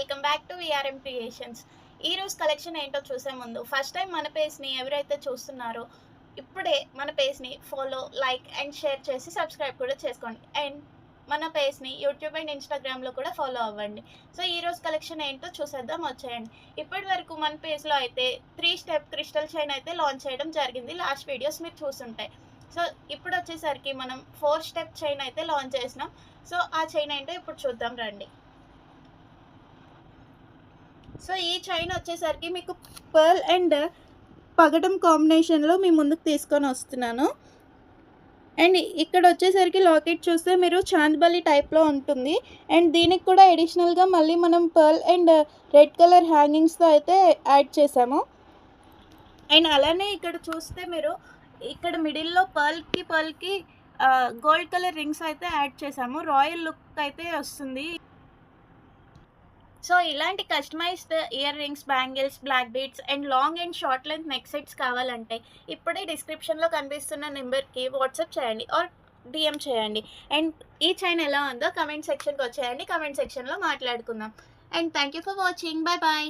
Welcome back to VRM creations. ఈరోజు collection ఏంటో చూసే ముందు ఫస్ట్ టైం మన పేజ్ని ఎవరైతే చూస్తున్నారో ఇప్పుడే మన పేజ్ని ఫాలో, లైక్ అండ్ షేర్ చేసి సబ్స్క్రైబ్ కూడా చేసుకోండి. అండ్ మన పేజ్ని యూట్యూబ్ అండ్ ఇన్స్టాగ్రామ్లో కూడా ఫాలో అవ్వండి. సో ఈరోజు కలెక్షన్ ఏంటో చూసేద్దాం, వచ్చేయండి. ఇప్పటి వరకు మన పేజ్లో అయితే 3 స్టెప్ క్రిస్టల్ చైన్ అయితే లాంచ్ చేయడం జరిగింది. లాస్ట్ వీడియోస్ మీరు చూస్తుంటాయి. సో ఇప్పుడు వచ్చేసరికి మనం 4 స్టెప్ చైన్ అయితే లాంచ్ చేసినాం. సో ఆ చైన్ ఏంటో ఇప్పుడు చూద్దాం రండి. సో ఈ చైన్ వచ్చేసరికి మీకు పర్ల్ అండ్ పగడం కాంబినేషన్లో మీ ముందుకు తీసుకొని వస్తున్నాను. అండ్ ఇక్కడ వచ్చేసరికి లాకెట్ చూస్తే మీరు చాంద్బలి టైప్లో ఉంటుంది. అండ్ దీనికి కూడా అడిషనల్గా మళ్ళీ మనం పర్ల్ అండ్ రెడ్ కలర్ హ్యాంగింగ్స్తో అయితే యాడ్ చేసాము. అండ్ అలానే ఇక్కడ చూస్తే మీరు ఇక్కడ మిడిల్లో పర్ల్కి గోల్డ్ కలర్ రింగ్స్ అయితే యాడ్ చేసాము. రాయల్ లుక్ అయితే వస్తుంది. సో ఇలాంటి customised ear rings, bangles, black beads and long and short length neck sets కావాలంటే ఇప్పుడే డిస్క్రిప్షన్లో కనిపిస్తున్న నెంబర్కి వాట్సాప్ చేయండి ఆర్ డిఎం చేయండి. అండ్ ఈ చైన్ ఎలా ఉందో కమెంట్ సెక్షన్కి వచ్చేయండి. కమెంట్ సెక్షన్లో మాట్లాడుకుందాం. And thank you for watching. Bye bye.